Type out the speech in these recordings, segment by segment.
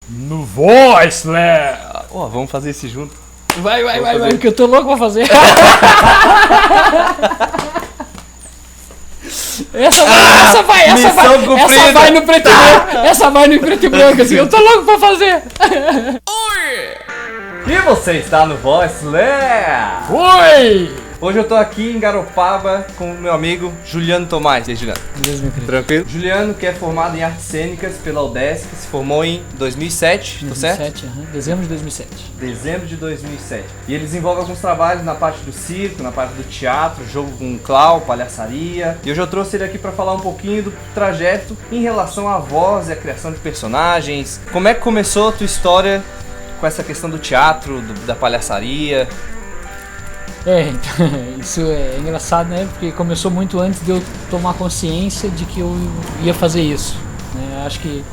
No Voice Lab. Ó, vamos fazer esse junto. Vai, que eu tô louco pra fazer. Essa vai no preto e branco. Essa vai no preto e branco, assim, eu tô louco pra fazer. E você está no Voice Lab. Oi! Hoje eu tô aqui em Garopaba com o meu amigo Juliano Tomás. E aí, Juliano? Beleza, meu querido. Tranquilo? Juliano, que é formado em artes cênicas pela UDESC, se formou em 2007, tô certo? 2007, dezembro de 2007. Dezembro de 2007. E ele desenvolve alguns trabalhos na parte do circo, na parte do teatro, jogo com clown, palhaçaria. E hoje eu trouxe ele aqui para falar um pouquinho do trajeto em relação à voz e à criação de personagens. Como é que começou a tua história com essa questão do teatro, da palhaçaria? Então, isso é engraçado, né? Porque começou muito antes de eu tomar consciência de que eu ia fazer isso, né? Acho que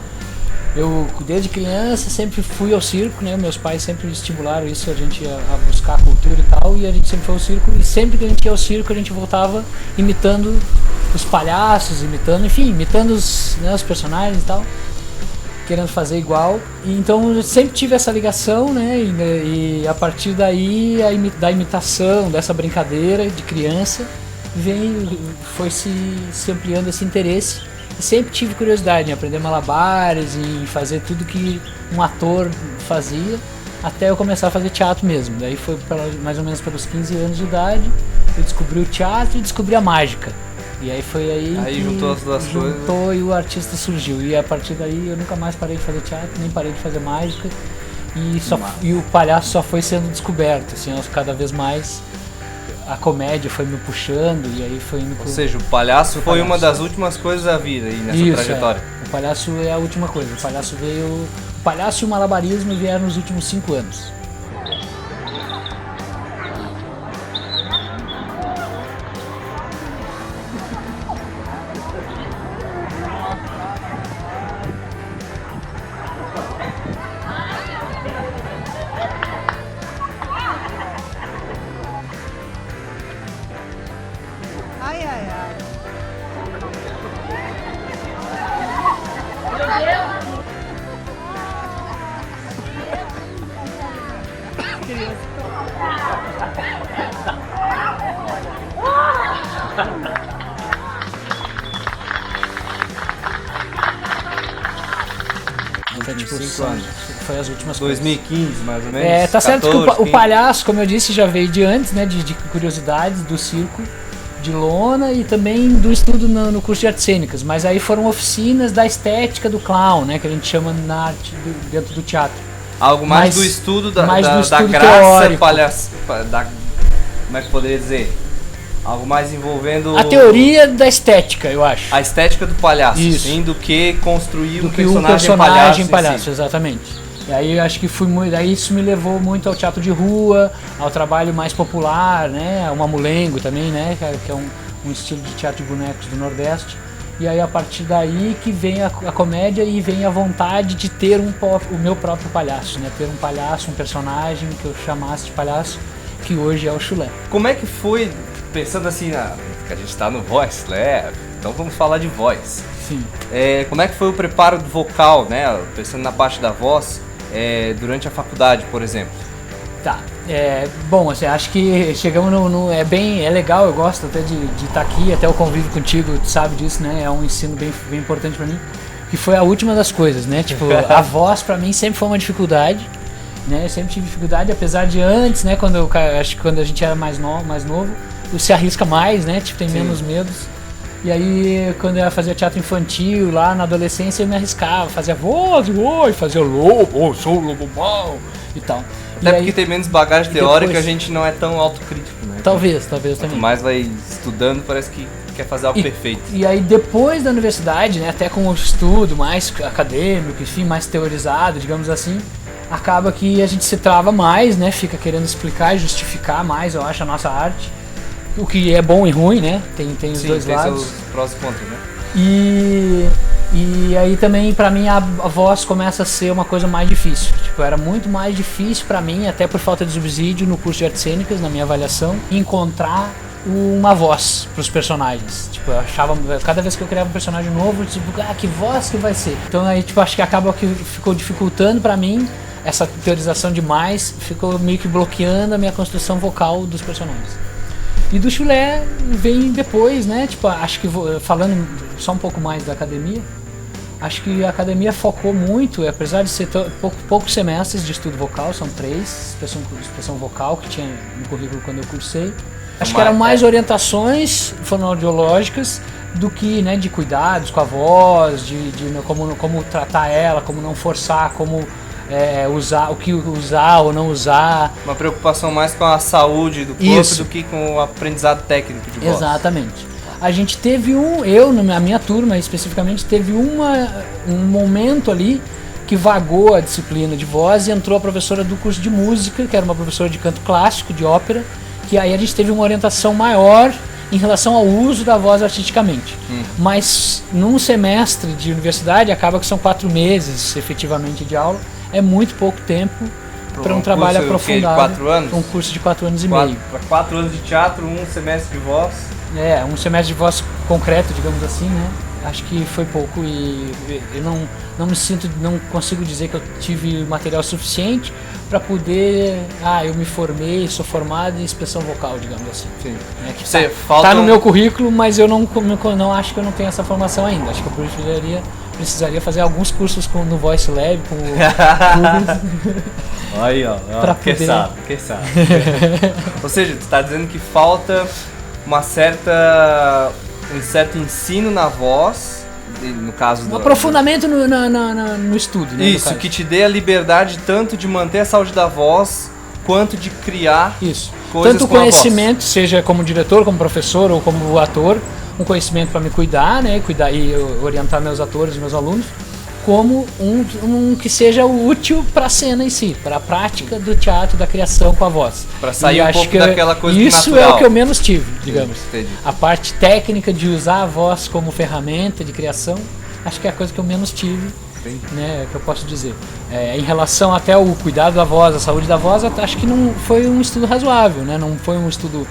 eu, desde criança, sempre fui ao circo, né? Meus pais sempre estimularam isso, a gente a buscar cultura e tal, e a gente sempre foi ao circo, e sempre que a gente ia ao circo, a gente voltava imitando os palhaços, imitando os, né, os personagens e tal, querendo fazer igual. E então eu sempre tive essa ligação, né? E a partir daí, da imitação, dessa brincadeira de criança, foi se ampliando esse interesse. E sempre tive curiosidade em aprender malabares, em fazer tudo que um ator fazia, até eu começar a fazer teatro mesmo. Daí foi mais ou menos pelos 15 anos de idade, eu descobri o teatro e descobri a mágica. E aí foi aí que juntou as duas coisas. Juntou e o artista surgiu. E a partir daí eu nunca mais parei de fazer teatro, nem parei de fazer mágica. E o palhaço só foi sendo descoberto, assim, cada vez mais a comédia foi me puxando e aí foi indo pro... Ou seja, o palhaço foi uma das últimas coisas da vida aí nessa trajetória. O palhaço é a última coisa. O palhaço e o malabarismo vieram nos últimos 5 anos. Ai, ai, ai. Então, tipo, 5 anos. Foi as últimas coisas. 2015, mais ou menos. Tá certo 14, que o palhaço, como eu disse, já veio de antes, né? De curiosidades do circo, de lona e também do estudo no curso de artes cênicas. Mas aí foram oficinas da estética do clown, né? Que a gente chama na arte dentro do teatro. Algo mais do estudo da graça, como é que poderia dizer? Algo mais envolvendo... A teoria da estética, eu acho. A estética do palhaço, isso. Sim, do que construir um personagem palhaço, exatamente. E aí eu acho que daí isso me levou muito ao teatro de rua, ao trabalho mais popular, né? Ao mamulengo também, né? Que é um estilo de teatro de bonecos do Nordeste. E aí a partir daí que vem a comédia e vem a vontade de ter o meu próprio palhaço, né? Ter um palhaço, um personagem que eu chamasse de palhaço, que hoje é o Chulé. Como é que foi, pensando assim, que a gente está no Voice Lab, então vamos falar de voz. Sim. Como é que foi o preparo vocal, né? Pensando na parte da voz, durante a faculdade, por exemplo? Tá. Bom, assim, acho que chegamos é legal, eu gosto até de estar aqui, até o convívio contigo, tu sabe disso, né? É um ensino bem importante pra mim, que foi a última das coisas, né? Tipo, a voz pra mim sempre foi uma dificuldade, né? Eu sempre tive dificuldade, apesar de antes, né? Acho que quando a gente era mais novo, se arrisca mais, né? Tipo, tem menos medos. E aí, quando eu fazia teatro infantil, lá na adolescência, eu me arriscava, fazia voz, fazia lobo, sou o lobo mau e tal. Até porque tem menos bagagem teórica, a gente não é tão autocrítico, né? Talvez também. Quanto mais vai estudando, parece que quer fazer algo perfeito. E aí, depois da universidade, né, até com o estudo mais acadêmico, enfim, mais teorizado, digamos assim, acaba que a gente se trava mais, né? Fica querendo explicar e justificar mais, eu acho, a nossa arte. O que é bom e ruim, né? Tem os dois lados. Seus prós e contras, né? E aí também pra mim a voz começa a ser uma coisa mais difícil. Tipo, era muito mais difícil pra mim, até por falta de subsídio no curso de artes cênicas, na minha avaliação, encontrar uma voz para os personagens. Tipo, eu achava, cada vez que eu criava um personagem novo, tipo, que voz que vai ser? Então aí, tipo, acho que acaba que ficou dificultando para mim essa teorização demais, ficou meio que bloqueando a minha construção vocal dos personagens. E do chulé vem depois, né? Tipo, acho que falando só um pouco mais da academia, acho que a academia focou muito, apesar de ser poucos semestres de estudo vocal, são 3, expressão vocal que tinha no currículo quando eu cursei. Acho que eram mais orientações fonoaudiológicas do que, né, de cuidados com a voz, de como tratar ela, como não forçar, como usar, o que usar ou não usar. Uma preocupação mais com a saúde do corpo do que com o aprendizado técnico de voz. Exatamente. A gente teve na minha turma especificamente, teve um momento ali que vagou a disciplina de voz e entrou a professora do curso de música, que era uma professora de canto clássico, de ópera, que aí a gente teve uma orientação maior em relação ao uso da voz artisticamente. Mas num semestre de universidade, acaba que são 4 meses efetivamente de aula, é muito pouco tempo para um trabalho aprofundado. 4 anos? Um curso de 4 anos e meio. Para 4 anos de teatro, um semestre de voz. Um semestre de voz concreto, digamos assim, né? Acho que foi pouco e eu não consigo dizer que eu tive material suficiente para poder, eu me formei, sou formado em expressão vocal, digamos assim. Sim. Que tá no meu currículo, mas eu não acho que eu não tenho essa formação ainda. Acho que eu precisaria fazer alguns cursos no Voice Lab, com o Google. Aí, ó, quem sabe. Ou seja, tu está dizendo que falta um certo ensino na voz, no caso um aprofundamento no estudo, né? Isso, que te dê a liberdade tanto de manter a saúde da voz, quanto de criar coisas tanto com conhecimento, seja como diretor, como professor ou como ator, um conhecimento para me cuidar, né? Cuidar e orientar meus atores, meus alunos, como um que seja útil para a cena em si, para a prática do teatro, da criação com a voz. Para sair um pouco daquela coisa isso natural. É o que eu menos tive, digamos. Entendi. A parte técnica de usar a voz como ferramenta de criação, acho que é a coisa que eu menos tive, né, que eu posso dizer. Em relação até ao cuidado da voz, a saúde da voz, acho que não foi um estudo razoável, né? Não foi um estudo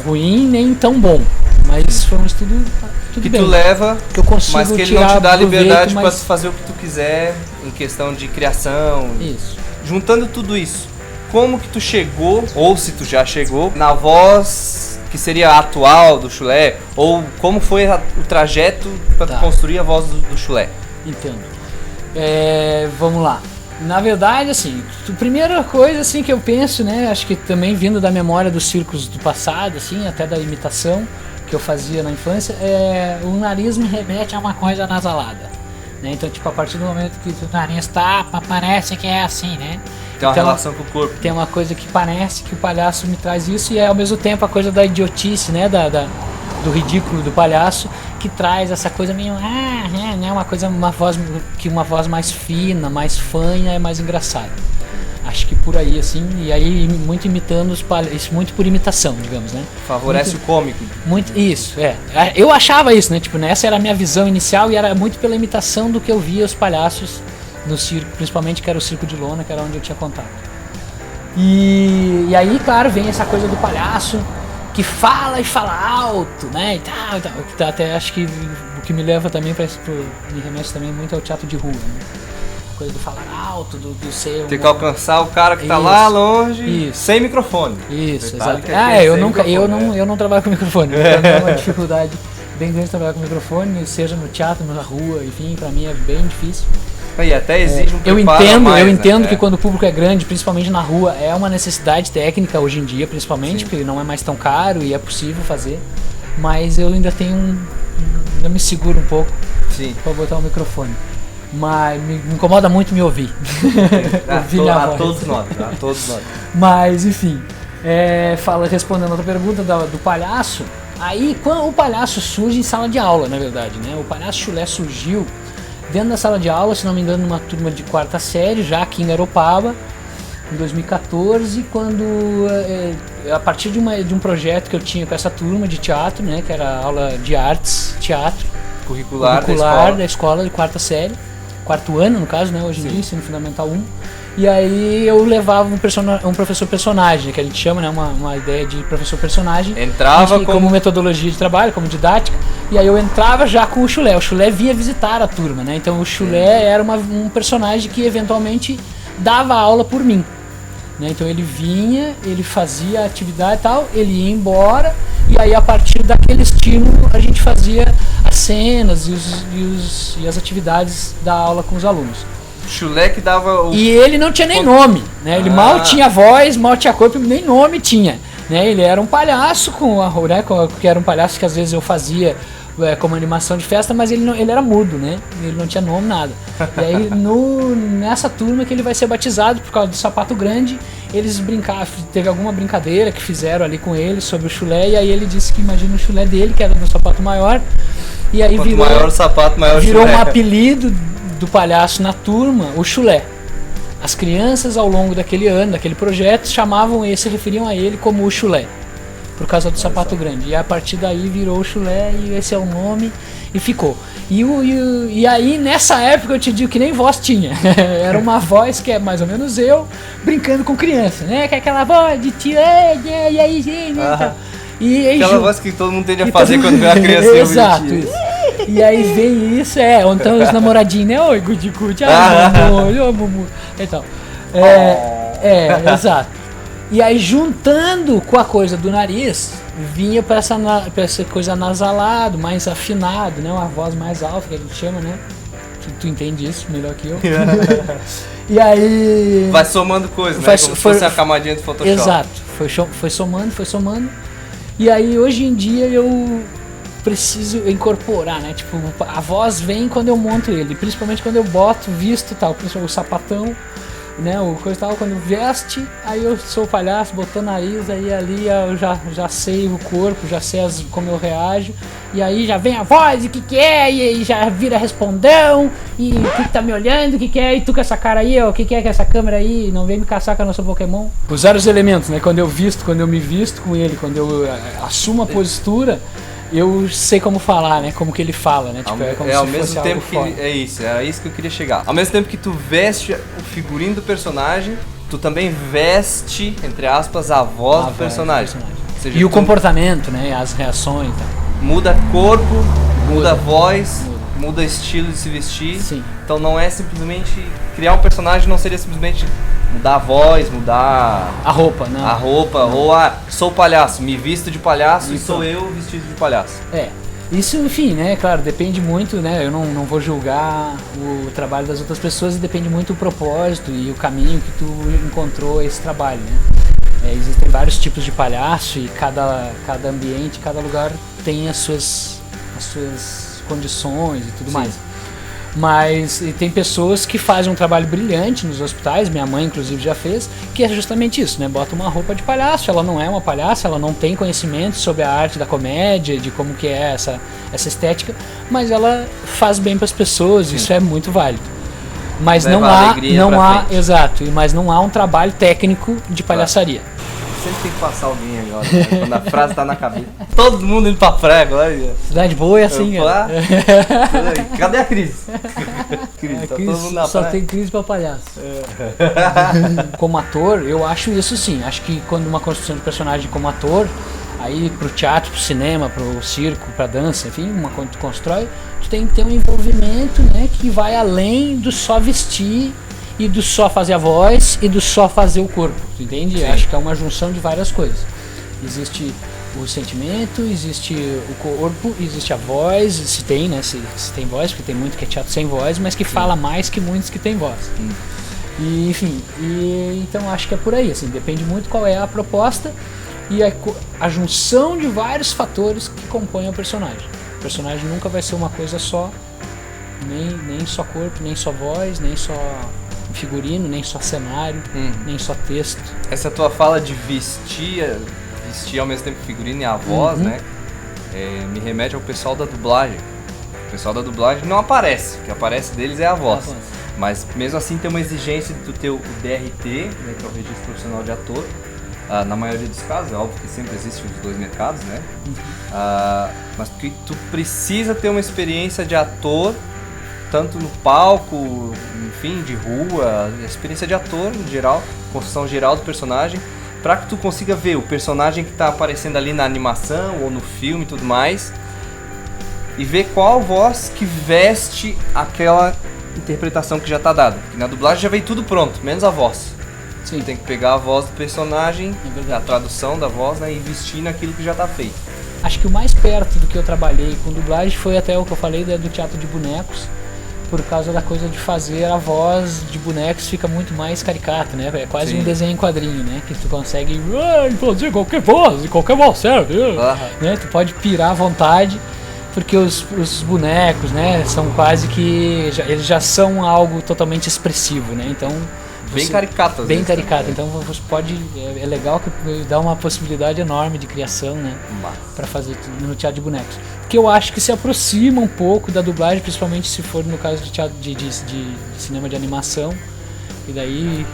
ruim nem tão bom, mas foi um estudo que tu leva, que eu consigo, mas que ele não te dá liberdade para fazer o que tu quiser em questão de criação. Isso. Juntando tudo isso, como que tu chegou, ou se tu já chegou, na voz que seria a atual do chulé, ou como foi o trajeto para tu construir a voz do chulé? Entendo. Vamos lá. Na verdade, assim, a primeira coisa assim que eu penso, né, acho que também vindo da memória dos circos do passado, assim, até da imitação que eu fazia na infância, o nariz me remete a uma coisa nasalada, né? Então, tipo, a partir do momento que o nariz tapa, parece que é assim, né? Tem uma relação com o corpo. Tem uma coisa que parece que o palhaço me traz isso e ao mesmo tempo a coisa da idiotice, né, do ridículo do palhaço, que traz essa coisa meio né, uma voz mais fina, mais fanha, é mais engraçada. Acho que por aí, assim, e aí muito imitando os palhaços, muito por imitação, digamos, né? Favorece o cômico. Muito, isso, eu achava isso, né? Tipo, essa era a minha visão inicial e era muito pela imitação do que eu via os palhaços no circo, principalmente que era o circo de lona, que era onde eu tinha contato. E aí, claro, vem essa coisa do palhaço que fala e fala alto, né? E tal. Até acho que o que me leva também me remete também muito ao teatro de rua, né? Coisa do falar alto, do ser... Tem que alcançar o cara que tá lá longe, sem microfone. Isso, exato. Eu não trabalho com microfone. É uma dificuldade bem grande trabalhar com microfone, seja no teatro, na rua, enfim, pra mim é bem difícil. E até exige um preparo eu entendo que quando o público é grande, principalmente na rua, é uma necessidade técnica hoje em dia, principalmente, porque não é mais tão caro e é possível fazer. Mas eu ainda ainda me seguro um pouco para botar o microfone. Mas me incomoda muito me ouvir. Todos nós. Mas enfim, respondendo a outra pergunta do palhaço, aí quando o palhaço surge em sala de aula, na verdade, né? O palhaço chulé surgiu dentro da sala de aula, se não me engano, numa turma de 4ª série, já aqui em Garopaba, em 2014, quando a partir de um projeto que eu tinha com essa turma de teatro, né, que era a aula de artes, teatro, curricular da escola de 4ª série, quarto ano, no caso, né? Hoje em dia, ensino fundamental 1. E aí eu levava um professor personagem, que a gente chama, né? Uma ideia de professor personagem. Entrava como metodologia de trabalho, como didática. E aí eu entrava já com o chulé. O chulé vinha visitar a turma, né? Então o chulé era um personagem que eventualmente dava aula por mim. Né? Então ele vinha, ele fazia a atividade e tal, ele ia embora. E aí a partir daquele estímulo a gente fazia as cenas e as atividades da aula com os alunos. Chulé que dava o... E ele não tinha nem nome, né? Ele mal tinha voz, mal tinha corpo, nem nome tinha, né? Ele era um palhaço que era um palhaço que às vezes eu fazia como animação de festa, mas ele era mudo, né? Ele não tinha nome, nada. E aí nessa turma que ele vai ser batizado por causa do sapato grande, eles brincavam, teve alguma brincadeira que fizeram ali com ele sobre o chulé, e aí ele disse que imagina o chulé dele, que era do sapato maior, e aí virou maior o sapato, maior virou chulé. Um apelido do palhaço na turma, o chulé. As crianças ao longo daquele ano, daquele projeto, se referiam a ele como o chulé, por causa do sapato grande. E a partir daí virou o chulé e esse é o nome e ficou. E aí nessa época eu te digo que nem voz tinha. Era uma voz que é mais ou menos eu brincando com criança, né? Que é aquela voz de tio, e aí, gente. Aquela voz que todo mundo tende a fazer quando vê a criança. Exato, isso. E aí vem isso, então os namoradinhos, né? Oi, gude-gude, mumu. Então, exato. E aí juntando com a coisa do nariz, vinha pra essa coisa nasalado, mais afinado, né? Uma voz mais alta, que a gente chama, né? Tu entende isso melhor que eu. E aí... Vai somando coisas, né? Como se fosse a camadinha do Photoshop. Exato. Foi somando. E aí hoje em dia eu preciso incorporar, né? Tipo, a voz vem quando eu monto ele, principalmente quando eu boto, visto tal, principalmente o sapatão, né? O coisa tal, quando veste, aí eu sou o palhaço, botando nariz, aí ali eu já sei o corpo, já sei como eu reajo, e aí já vem a voz, e o que é, e aí já vira respondão, e o que tá me olhando, o que é, e tu com essa cara aí, o que é com essa câmera aí, não vem me caçar com a nossa Pokémon. Os vários elementos, né? Quando eu me visto com ele, quando eu assumo a postura, eu sei como falar, né? Como que ele fala, né? Tipo, como ao mesmo tempo que era isso que eu queria chegar. Ao mesmo tempo que tu veste o figurino do personagem, tu também veste, entre aspas, a voz do personagem. Ou seja, e o comportamento, né? As reações e tal. Muda corpo, muda voz, muda estilo de se vestir. Sim. Então não é simplesmente... Criar um personagem não seria simplesmente mudar a voz, mudar... A roupa, não. A roupa, ou sou palhaço, me visto de palhaço e sou eu vestido de palhaço. Isso, enfim, né, claro, depende muito, né, eu não vou julgar o trabalho das outras pessoas e depende muito do propósito e o caminho que tu encontrou esse trabalho, né. Existem vários tipos de palhaço e cada ambiente, cada lugar tem as suas condições e tudo mais. Mas tem pessoas que fazem um trabalho brilhante nos hospitais, minha mãe inclusive já fez, que é justamente isso, né? Bota uma roupa de palhaço, ela não é uma palhaça, ela não tem conhecimento sobre a arte da comédia, de como que é essa estética, mas ela faz bem para as pessoas, isso é muito válido. Mas não há um trabalho técnico de palhaçaria. Sempre tem que passar alguém agora, né? Quando a frase tá na cabeça. Todo mundo indo pra praia agora. Cidade boa é assim, Cadê a Cris? Tá todo mundo na praia. Tem Cris pra palhaço. Como ator, eu acho isso sim. Acho que quando uma construção de personagem como ator, aí pro teatro, pro cinema, pro circo, pra dança, enfim, quando tu constrói, tu tem que ter um envolvimento, né, que vai além do só vestir e do só fazer a voz e do só fazer o corpo, tu entende? Sim. Acho que é uma junção de várias coisas. Existe o sentimento, existe o corpo, existe a voz, se tem, né? Se tem voz, porque tem muito que é teatro sem voz, mas que fala mais que muitos que tem voz. E, enfim, então acho que é por aí, assim, depende muito qual é a proposta e a junção de vários fatores que compõem o personagem. O personagem nunca vai ser uma coisa só, nem só corpo, nem só voz, nem só figurino, nem só cenário, nem só texto. Essa tua fala de vestir ao mesmo tempo figurino e a voz, né? Me remete ao pessoal da dublagem. O pessoal da dublagem não aparece, o que aparece deles é a voz. Mas mesmo assim tem uma exigência de tu ter o DRT, né, que é o Registro Profissional de Ator. Na maioria dos casos, é óbvio que sempre existem os dois mercados, né? Mas porque tu precisa ter uma experiência de ator tanto no palco, enfim, de rua, a experiência de ator em geral, construção geral do personagem, para que tu consiga ver o personagem que está aparecendo ali na animação ou no filme e tudo mais, e ver qual voz que veste aquela interpretação que já está dada. Porque na dublagem já vem tudo pronto, menos a voz. Sim. Tem que pegar a voz do personagem, a tradução da voz, né, e vestir naquilo que já está feito. Acho que o mais perto do que eu trabalhei com dublagem foi até o que eu falei do teatro de bonecos, por causa da coisa de fazer a voz de bonecos fica muito mais caricata, né? É quase um desenho em quadrinho, né? Que tu consegue fazer qualquer voz serve, né? Tu pode pirar à vontade, porque os bonecos, né, são quase que eles já são algo totalmente expressivo, né? Então bem caricato, bem caricato. Então você pode, é legal que dá uma possibilidade enorme de criação, né, para fazer no teatro de bonecos, que eu acho que se aproxima um pouco da dublagem, principalmente se for no caso de teatro de cinema de animação, e daí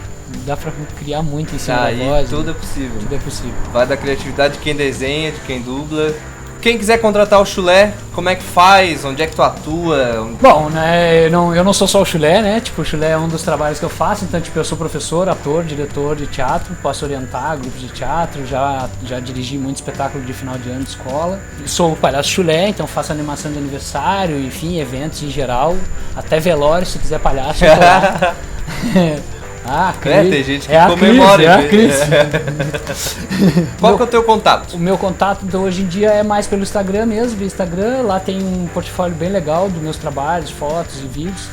dá para criar muito em cima da voz. Tudo é possível. Tudo é possível. Vai da criatividade de quem desenha, de quem dubla. Quem quiser contratar o Chulé, como é que faz? Onde é que tu atua? Bom, né, eu não sou só o Chulé, né? Tipo, o Chulé é um dos trabalhos que eu faço, então tipo, eu sou professor, ator, diretor de teatro, posso orientar grupos de teatro, já dirigi muito espetáculo de final de ano de escola. Sou o palhaço Chulé, então faço animação de aniversário, enfim, eventos em geral, até velório, se quiser palhaço, eu tô lá. Tem gente que comemora. Qual que é o teu contato? O meu contato hoje em dia é mais pelo Instagram mesmo. Instagram, lá tem um portfólio bem legal dos meus trabalhos, fotos e vídeos.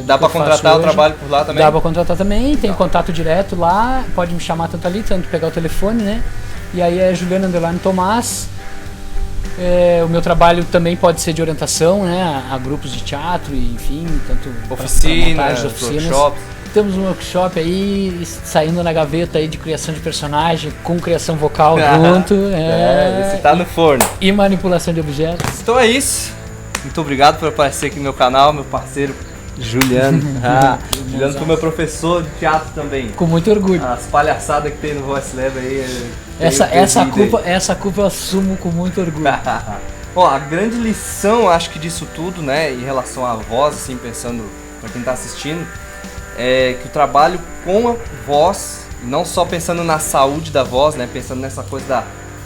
Dá pra contratar o trabalho por lá também? Dá pra contratar também, tem contato direto lá, pode me chamar tanto ali, tanto pegar o telefone, né? E aí é Juliano Tomás. O meu trabalho também pode ser de orientação, né? A grupos de teatro, enfim, tanto oficinas, workshops. Temos um workshop aí, saindo na gaveta aí de criação de personagem, com criação vocal junto. Esse tá no forno. E manipulação de objetos. Então é isso. Muito obrigado por aparecer aqui no meu canal, meu parceiro Juliano. Juliano foi meu professor de teatro também. Com muito orgulho. As palhaçadas que tem no Voice Lab aí. Essa culpa eu assumo com muito orgulho. Bom, a grande lição, acho que disso tudo, né, em relação à voz, assim, pensando pra quem tá assistindo, é que o trabalho com a voz, não só pensando na saúde da voz, né, pensando nessa coisa da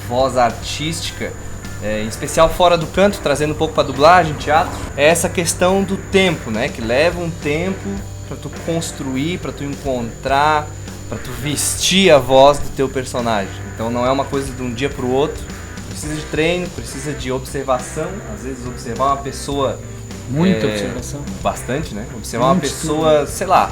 voz artística, em especial fora do canto, trazendo um pouco para dublagem, teatro, é essa questão do tempo, né, que leva um tempo para tu construir, para tu encontrar, para tu vestir a voz do teu personagem. Então não é uma coisa de um dia para o outro, precisa de treino, precisa de observação, às vezes observar uma pessoa... Muita observação. Bastante, né? Observar uma pessoa, sei lá,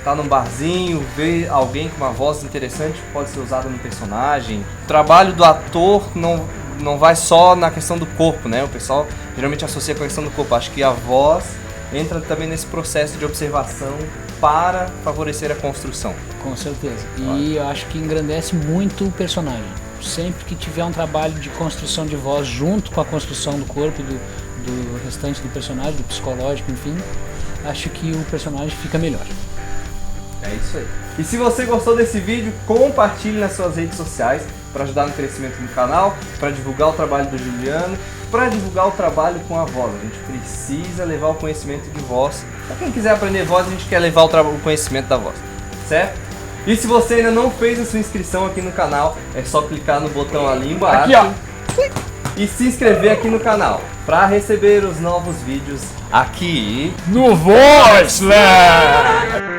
tá num barzinho, ver alguém com uma voz interessante que pode ser usada no personagem. O trabalho do ator não vai só na questão do corpo, né? O pessoal geralmente associa com a questão do corpo. Acho que a voz entra também nesse processo de observação para favorecer a construção. Com certeza. E eu acho que engrandece muito o personagem. Sempre que tiver um trabalho de construção de voz junto com a construção do corpo do restante do personagem, do psicológico, enfim, acho que o personagem fica melhor. É isso aí. E se você gostou desse vídeo, compartilhe nas suas redes sociais para ajudar no crescimento do canal, para divulgar o trabalho do Juliano, para divulgar o trabalho com a voz. A gente precisa levar o conhecimento de voz. Para quem quiser aprender voz, a gente quer levar o conhecimento da voz, certo? E se você ainda não fez a sua inscrição aqui no canal, é só clicar no botão ali embaixo. Aqui, ó. E se inscrever aqui no canal para receber os novos vídeos aqui no Voice Lab.